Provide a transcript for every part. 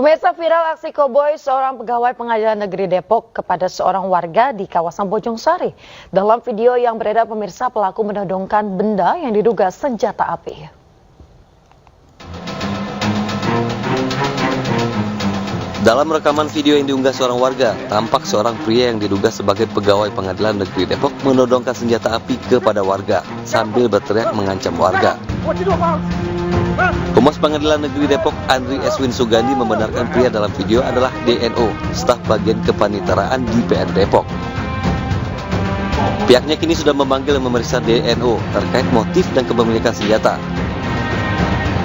Pemirsa, viral aksi koboi seorang pegawai pengadilan negeri Depok kepada seorang warga di kawasan Bojongsari. Dalam video yang beredar, pemirsa, pelaku menodongkan benda yang diduga senjata api. Dalam rekaman video yang diunggah seorang warga, tampak seorang pria yang diduga sebagai pegawai pengadilan negeri Depok menodongkan senjata api kepada warga sambil berteriak mengancam warga. Humas Pengadilan Negeri Depok, Andri Eswin Sugandi, membenarkan pria dalam video adalah DNO, staf bagian kepaniteraan di PN Depok. Pihaknya kini sudah memanggil dan memeriksa DNO terkait motif dan kepemilikan senjata.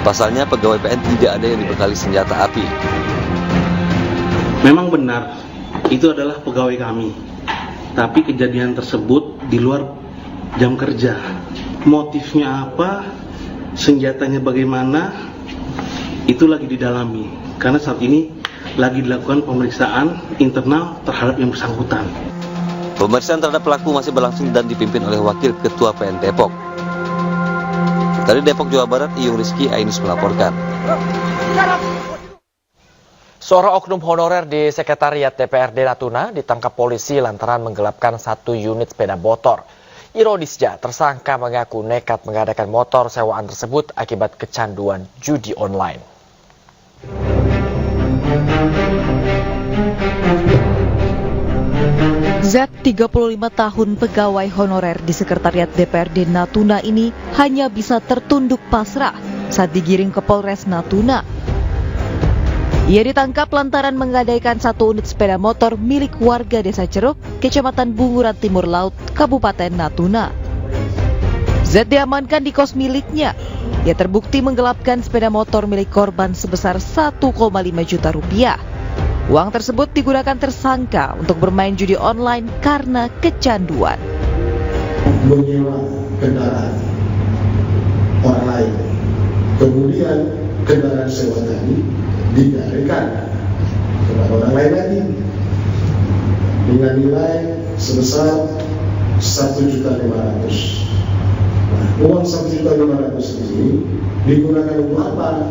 Pasalnya, pegawai PN tidak ada yang dibekali senjata api. Memang benar, itu adalah pegawai kami. Tapi kejadian tersebut di luar jam kerja. Motifnya apa, senjatanya bagaimana, itu lagi didalami. Karena saat ini lagi dilakukan pemeriksaan internal terhadap yang bersangkutan. Pemeriksaan terhadap pelaku masih berlangsung dan dipimpin oleh Wakil Ketua PN Depok. Dari Depok, Jawa Barat, Iyung Rizky Ainus melaporkan. Seorang oknum honorer di Sekretariat DPRD Natuna ditangkap polisi lantaran menggelapkan 1 unit sepeda motor. Ironisnya, tersangka mengaku nekat mengadakan motor sewaan tersebut akibat kecanduan judi online. Z, 35 tahun, pegawai honorer di Sekretariat DPRD Natuna ini hanya bisa tertunduk pasrah saat digiring ke Polres Natuna. Ia ditangkap lantaran menggadaikan 1 unit sepeda motor milik warga Desa Ceruk, Kecamatan Bunguran Timur Laut, Kabupaten Natuna. Z diamankan di kos miliknya. Ia terbukti menggelapkan sepeda motor milik korban sebesar 1,5 juta rupiah. Uang tersebut digunakan tersangka untuk bermain judi online karena kecanduan. Menyewa kendaraan orang lain, kemudian kendaraan sewa tadi digadaikan kepada orang lain lagi dengan nilai sebesar 1.500.000. Nah, uang 1.500.000 ini digunakan untuk apa?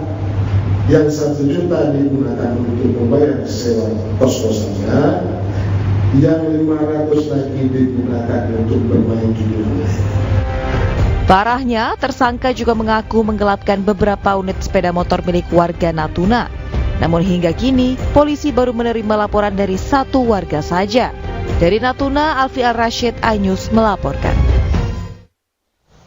Yang 1 juta digunakan untuk membayar sewa kos-kosannya, yang 500 lagi digunakan untuk bermain judi online. Parahnya, tersangka juga mengaku menggelapkan beberapa unit sepeda motor milik warga Natuna. Namun hingga kini, polisi baru menerima laporan dari 1 warga saja. Dari Natuna, Alfi Al-Rashid, iNews melaporkan.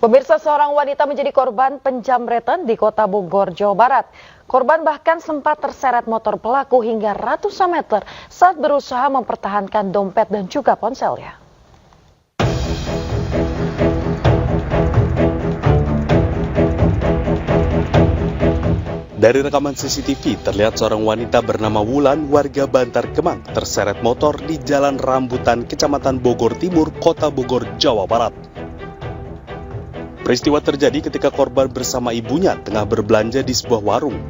Pemirsa, seorang wanita menjadi korban penjamretan di Kota Bogor, Jawa Barat. Korban bahkan sempat terseret motor pelaku hingga ratusan meter saat berusaha mempertahankan dompet dan juga ponselnya. Dari rekaman CCTV, terlihat seorang wanita bernama Wulan, warga Bantar Kemang, terseret motor di Jalan Rambutan, Kecamatan Bogor Timur, Kota Bogor, Jawa Barat. Peristiwa terjadi ketika korban bersama ibunya tengah berbelanja di sebuah warung.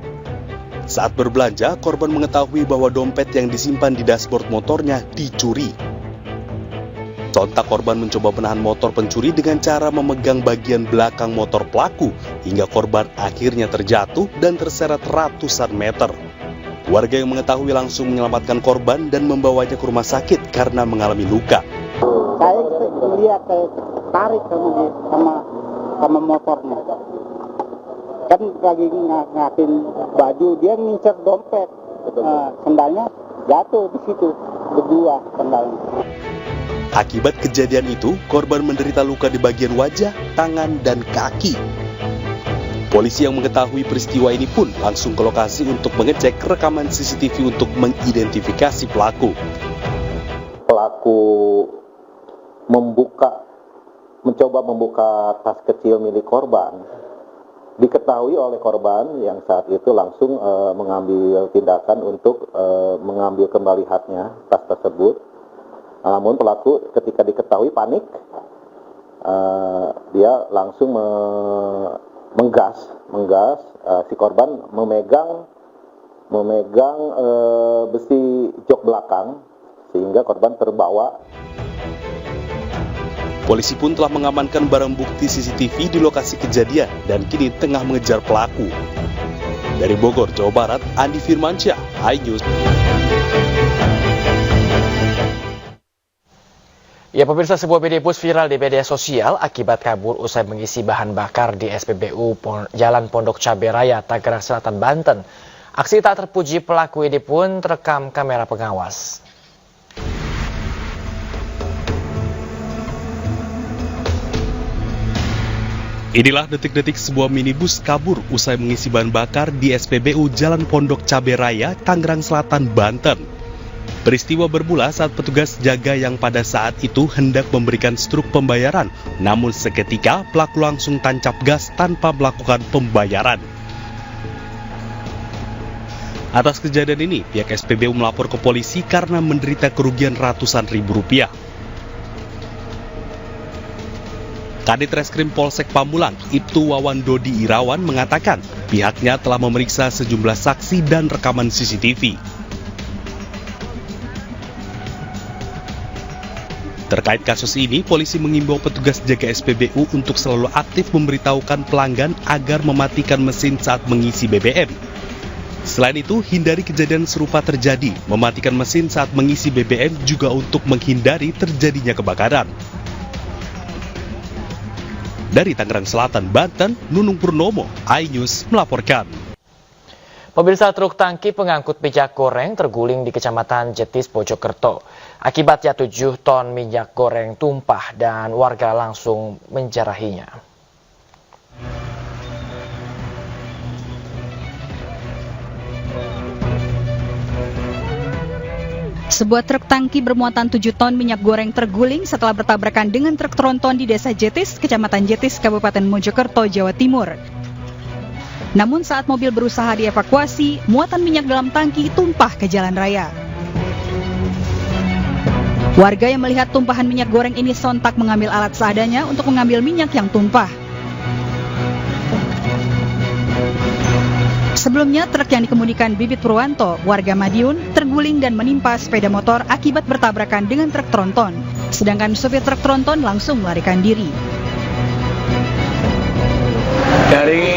Saat berbelanja, korban mengetahui bahwa dompet yang disimpan di dashboard motornya dicuri. Sontak korban mencoba menahan motor pencuri dengan cara memegang bagian belakang motor pelaku hingga korban akhirnya terjatuh dan terseret ratusan meter. Warga yang mengetahui langsung menyelamatkan korban dan membawanya ke rumah sakit karena mengalami luka. Saya melihat tarik sama motornya. Kan lagi ngakin baju, dia ngincer dompet. Sendalnya jatuh di situ, berdua sendalnya. Akibat kejadian itu, korban menderita luka di bagian wajah, tangan, dan kaki. Polisi yang mengetahui peristiwa ini pun langsung ke lokasi untuk mengecek rekaman CCTV untuk mengidentifikasi pelaku. Pelaku mencoba membuka tas kecil milik korban. Diketahui oleh korban yang saat itu langsung mengambil tindakan untuk mengambil kembali haknya tas tersebut. Namun pelaku ketika diketahui panik, dia langsung menggas si korban memegang besi jok belakang sehingga korban terbawa. Polisi pun telah mengamankan barang bukti CCTV di lokasi kejadian dan kini tengah mengejar pelaku. Dari Bogor, Jawa Barat, Andi Firmansyah, iNews. Ya pemirsa, sebuah video bus viral di media sosial akibat kabur usai mengisi bahan bakar di SPBU Jalan Pondok Cabe Raya, Tangerang Selatan, Banten. Aksi tak terpuji pelaku ini pun terekam kamera pengawas. Inilah detik-detik sebuah minibus kabur usai mengisi bahan bakar di SPBU Jalan Pondok Cabe Raya, Tangerang Selatan, Banten. Peristiwa bermula saat petugas jaga yang pada saat itu hendak memberikan struk pembayaran, namun seketika pelaku langsung tancap gas tanpa melakukan pembayaran. Atas kejadian ini, pihak SPBU melapor ke polisi karena menderita kerugian ratusan ribu rupiah. Kadit Reskrim Polsek Pamulang, Ibtu Wawan Dodi Irawan mengatakan pihaknya telah memeriksa sejumlah saksi dan rekaman CCTV. Terkait kasus ini, polisi mengimbau petugas jaga SPBU untuk selalu aktif memberitahukan pelanggan agar mematikan mesin saat mengisi BBM. Selain itu, hindari kejadian serupa terjadi. Mematikan mesin saat mengisi BBM juga untuk menghindari terjadinya kebakaran. Dari Tangerang Selatan, Banten, Nunung Purnomo, iNews melaporkan. Pemirsa, truk tangki pengangkut minyak goreng terguling di Kecamatan Jetis, Mojokerto. Akibatnya 7 ton minyak goreng tumpah dan warga langsung menjarahinya. Sebuah truk tangki bermuatan 7 ton minyak goreng terguling setelah bertabrakan dengan truk tronton di Desa Jetis, Kecamatan Jetis, Kabupaten Mojokerto, Jawa Timur. Namun saat mobil berusaha dievakuasi, muatan minyak dalam tangki tumpah ke jalan raya. Warga yang melihat tumpahan minyak goreng ini sontak mengambil alat seadanya untuk mengambil minyak yang tumpah. Sebelumnya, truk yang dikemudikan Bibit Purwanto, warga Madiun, terguling dan menimpa sepeda motor akibat bertabrakan dengan truk tronton. Sedangkan supir truk tronton langsung melarikan diri. Dari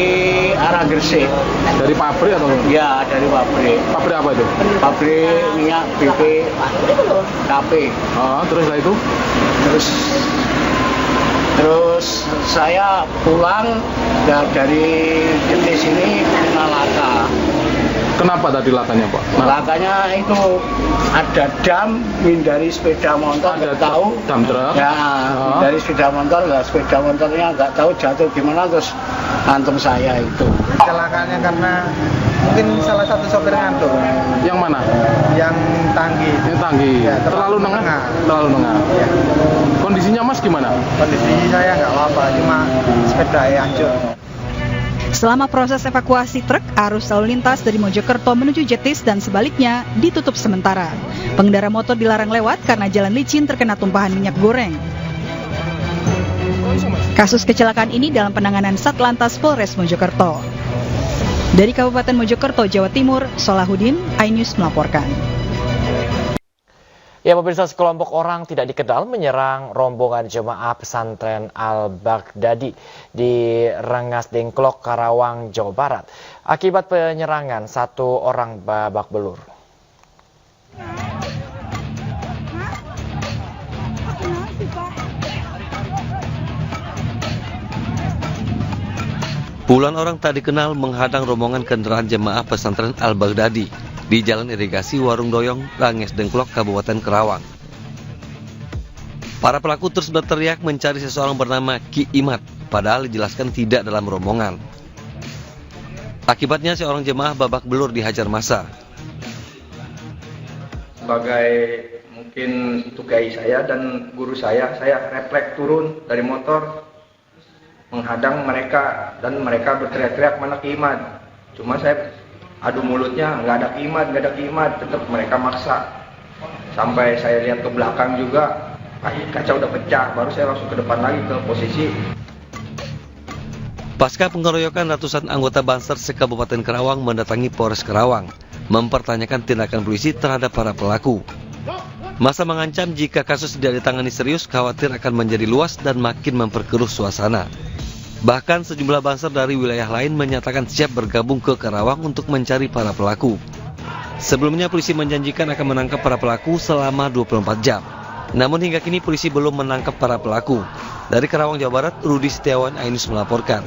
arah Gresik. Dari pabrik atau? Ya, dari pabrik. Pabrik apa itu? Pabrik minyak BP KP. Terus lah itu? Terus saya pulang dari Jetis ini kena laka. Kenapa tadi lakanya, Pak? Lakanya itu ada dam dari sepeda motor, nggak tahu. Dam truk? Ya, dari sepeda motornya nggak tahu jatuh gimana terus hantam saya itu. Kecelakaannya karena mungkin salah satu sopir ngantuk. Yang mana? Yang tangki. Yang tangki. Ya, terlalu nengah. Terlalu nengah. Ya. Kondisinya Mas gimana? Kondisi saya nggak apa-apa, cuma sepeda hancur. Selama proses evakuasi truk, arus lalu lintas dari Mojokerto menuju Jetis dan sebaliknya ditutup sementara. Pengendara motor dilarang lewat karena jalan licin terkena tumpahan minyak goreng. Kasus kecelakaan ini dalam penanganan Satlantas Polres Mojokerto. Dari Kabupaten Mojokerto, Jawa Timur, Solahuddin, iNews melaporkan. Ya pemirsa, sekelompok orang tidak dikenal menyerang rombongan jemaah pesantren Al-Baghdadi di Rengas Dengklok, Karawang, Jawa Barat. Akibat penyerangan, 1 orang babak belur. Puluhan orang tak dikenal menghadang rombongan kendaraan jemaah pesantren Al-Baghdadi di Jalan Irigasi Warung Doyong, Rengas Dengklok, Kabupaten Karawang. Para pelaku terus berteriak mencari seseorang bernama Ki Imat, padahal dijelaskan tidak dalam rombongan. Akibatnya seorang jemaah babak belur dihajar massa. Sebagai mungkin itu kiai saya dan guru saya refleks turun dari motor menghadang mereka dan mereka berteriak-teriak mana Ki Imat. Cuma saya adu mulutnya, nggak ada kimat, tetap mereka maksa. Sampai saya lihat ke belakang juga, kaca udah pecah, baru saya langsung ke depan lagi ke posisi. Pasca pengeroyokan, ratusan anggota Banser se-Kabupaten Karawang mendatangi Polres Karawang, mempertanyakan tindakan polisi terhadap para pelaku. Massa mengancam jika kasus tidak ditangani serius, khawatir akan menjadi luas dan makin memperkeruh suasana. Bahkan sejumlah banser dari wilayah lain menyatakan siap bergabung ke Karawang untuk mencari para pelaku. Sebelumnya polisi menjanjikan akan menangkap para pelaku selama 24 jam. Namun hingga kini polisi belum menangkap para pelaku. Dari Karawang, Jawa Barat, Rudi Setiawan, Ainus melaporkan.